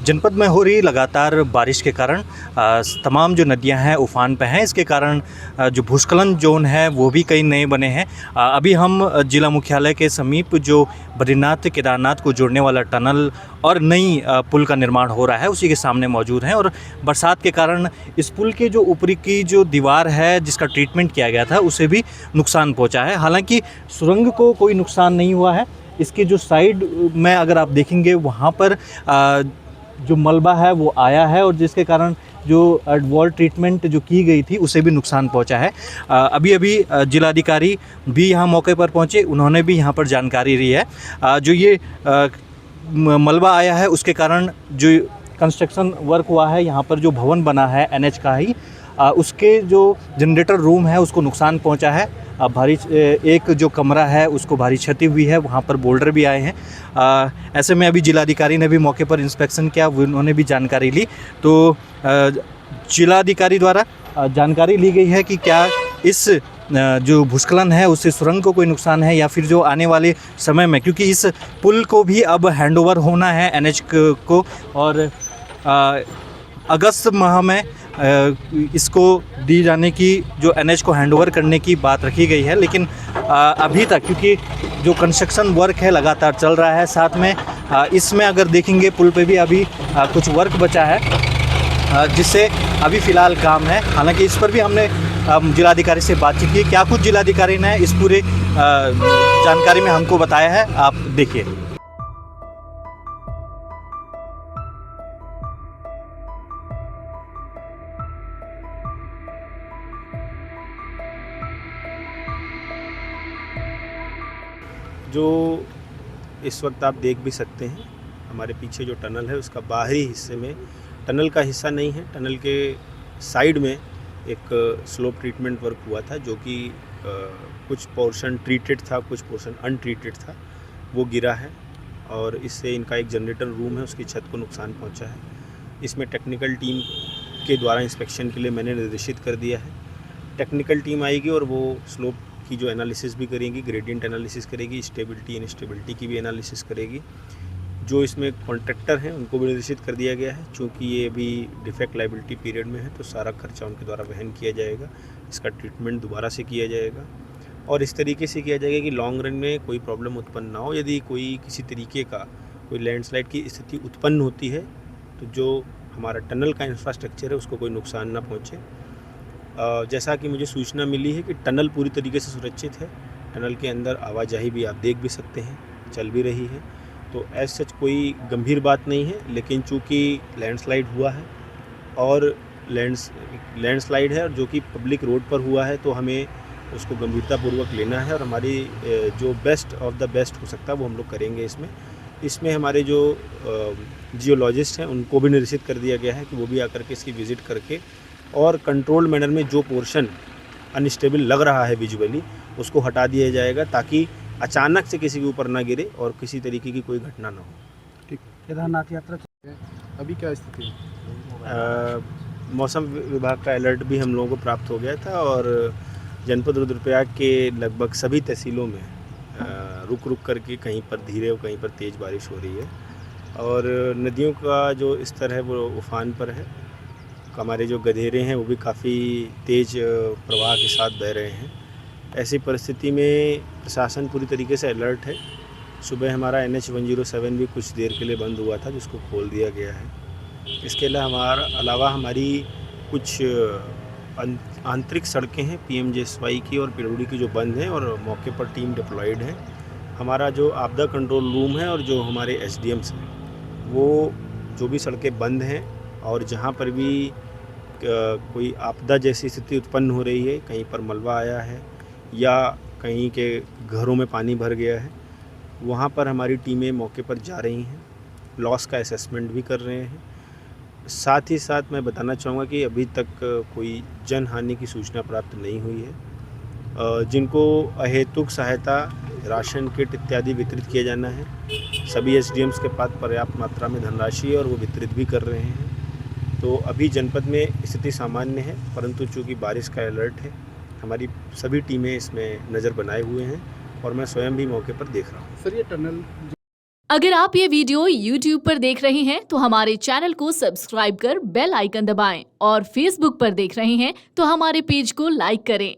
जनपद में हो रही लगातार बारिश के कारण तमाम जो नदियां हैं उफान पे हैं। इसके कारण जो भूस्खलन जोन है वो भी कई नए बने हैं। अभी हम जिला मुख्यालय के समीप जो बद्रीनाथ केदारनाथ को जोड़ने वाला टनल और नई पुल का निर्माण हो रहा है उसी के सामने मौजूद हैं। और बरसात के कारण इस पुल के जो ऊपरी की जो दीवार है जिसका ट्रीटमेंट किया गया था उसे भी नुकसान पहुँचा है। हालाँकि सुरंग को कोई नुकसान नहीं हुआ है। इसकी जो साइड में अगर आप देखेंगे वहाँ पर जो मलबा है वो आया है और जिसके कारण जो वॉल ट्रीटमेंट जो की गई थी उसे भी नुकसान पहुंचा है। अभी जिलाधिकारी भी यहाँ मौके पर पहुंचे, उन्होंने भी यहाँ पर जानकारी ली है। जो ये मलबा आया है उसके कारण जो कंस्ट्रक्शन वर्क हुआ है यहाँ पर जो भवन बना है एनएच का ही उसके जो जनरेटर रूम है उसको नुकसान पहुंचा है। भारी एक जो कमरा है उसको भारी क्षति हुई है, वहाँ पर बोल्डर भी आए हैं। ऐसे में अभी जिलाधिकारी ने भी मौके पर इंस्पेक्शन किया, उन्होंने भी जानकारी ली। तो जिलाधिकारी द्वारा जानकारी ली गई है कि क्या इस जो भूस्खलन है उससे सुरंग को कोई नुकसान है या फिर जो आने वाले समय में, क्योंकि इस पुल को भी अब हैंडओवर होना है एनएच को और अगस्त माह में इसको दी जाने की जो एनएच को हैंडओवर करने की बात रखी गई है। लेकिन अभी तक क्योंकि जो कंस्ट्रक्शन वर्क है लगातार चल रहा है, साथ में इसमें अगर देखेंगे पुल पे भी अभी कुछ वर्क बचा है जिससे अभी फ़िलहाल काम है। हालांकि इस पर भी हमने जिलाधिकारी से बातचीत की। क्या कुछ जिलाधिकारी ने इस पूरे जानकारी में हमको बताया है, आप देखिए। जो इस वक्त आप देख भी सकते हैं हमारे पीछे जो टनल है उसका बाहरी हिस्से में, टनल का हिस्सा नहीं है, टनल के साइड में एक स्लोप ट्रीटमेंट वर्क हुआ था जो कि कुछ पोर्शन ट्रीटेड था, कुछ पोर्शन अनट्रीटेड था, वो गिरा है और इससे इनका एक जनरेटर रूम है उसकी छत को नुकसान पहुंचा है। इसमें टेक्निकल टीम के द्वारा इंस्पेक्शन के लिए मैंने निर्देशित कर दिया है। टेक्निकल टीम आएगी और वो स्लोप की जो एनालिसिस भी करेगी, ग्रेडियंट एनालिसिस करेगी, स्टेबिलिटी इनस्टेबिलिटी की भी एनालिसिस करेगी। जो इसमें कॉन्ट्रैक्टर हैं उनको भी निर्देशित कर दिया गया है। चूँकि ये अभी डिफेक्ट लाइबिलिटी पीरियड में है तो सारा खर्चा उनके द्वारा वहन किया जाएगा, इसका ट्रीटमेंट दोबारा से किया जाएगा और इस तरीके से किया जाएगा कि लॉन्ग रन में कोई प्रॉब्लम उत्पन्न ना हो। यदि कोई किसी तरीके का कोई लैंडस्लाइड की स्थिति उत्पन्न होती है तो जो हमारा टनल का इंफ्रास्ट्रक्चर है उसको कोई नुकसान ना पहुँचे। जैसा कि मुझे सूचना मिली है कि टनल पूरी तरीके से सुरक्षित है, टनल के अंदर आवाजाही भी आप देख भी सकते हैं, चल भी रही है, तो एज सच कोई गंभीर बात नहीं है। लेकिन चूँकि लैंडस्लाइड हुआ है और लैंडस्लाइड है और जो कि पब्लिक रोड पर हुआ है तो हमें उसको गंभीरतापूर्वक लेना है और हमारी जो बेस्ट ऑफ द बेस्ट हो सकता है वो हम लोग करेंगे। इसमें हमारे जो जियोलॉजिस्ट हैं उनको भी निर्देशित कर दिया गया है कि वो भी आकर के इसकी विज़िट करके और कंट्रोल्ड मैनर में जो पोर्शन अनस्टेबल लग रहा है विजुअली उसको हटा दिया जाएगा ताकि अचानक से किसी के ऊपर ना गिरे और किसी तरीके की कोई घटना ना हो। ठीक। केदारनाथ यात्रा अभी क्या स्थिति है? मौसम विभाग का अलर्ट भी हम लोगों को प्राप्त हो गया था और जनपद रुद्रप्रयाग के लगभग सभी तहसीलों में रुक करके कहीं पर धीरे और कहीं पर तेज़ बारिश हो रही है और नदियों का जो स्तर है वो उफान पर है। हमारे जो गधेरे हैं वो भी काफ़ी तेज़ प्रवाह के साथ बह रहे हैं। ऐसी परिस्थिति में प्रशासन पूरी तरीके से अलर्ट है। सुबह हमारा NH 107 भी कुछ देर के लिए बंद हुआ था जिसको खोल दिया गया है। इसके अलावा हमारी कुछ आंतरिक सड़कें हैं PMJSY की और पिरोड़ी की जो बंद हैं और मौके पर टीम डिप्लॉयड है। हमारा जो आपदा कंट्रोल रूम है और जो हमारे SDMs हैं वो जो भी सड़कें बंद हैं और जहाँ पर भी कोई आपदा जैसी स्थिति उत्पन्न हो रही है, कहीं पर मलबा आया है या कहीं के घरों में पानी भर गया है, वहाँ पर हमारी टीमें मौके पर जा रही हैं, लॉस का असेसमेंट भी कर रहे हैं। साथ ही साथ मैं बताना चाहूँगा कि अभी तक कोई जन हानि की सूचना प्राप्त नहीं हुई है। जिनको अहेतुक सहायता, राशन किट इत्यादि वितरित किया जाना है, सभी SDMs के पास पर्याप्त मात्रा में धनराशि है और वो वितरित भी कर रहे हैं। तो अभी जनपद में स्थिति सामान्य है, परंतु चूँकि बारिश का अलर्ट है हमारी सभी टीमें इसमें नज़र बनाए हुए हैं और मैं स्वयं भी मौके पर देख रहा हूँ। सर, ये टनल अगर आप ये वीडियो YouTube पर देख रहे हैं तो हमारे चैनल को सब्सक्राइब कर बेल आइकन दबाएं और Facebook पर देख रहे हैं तो हमारे पेज को लाइक करें।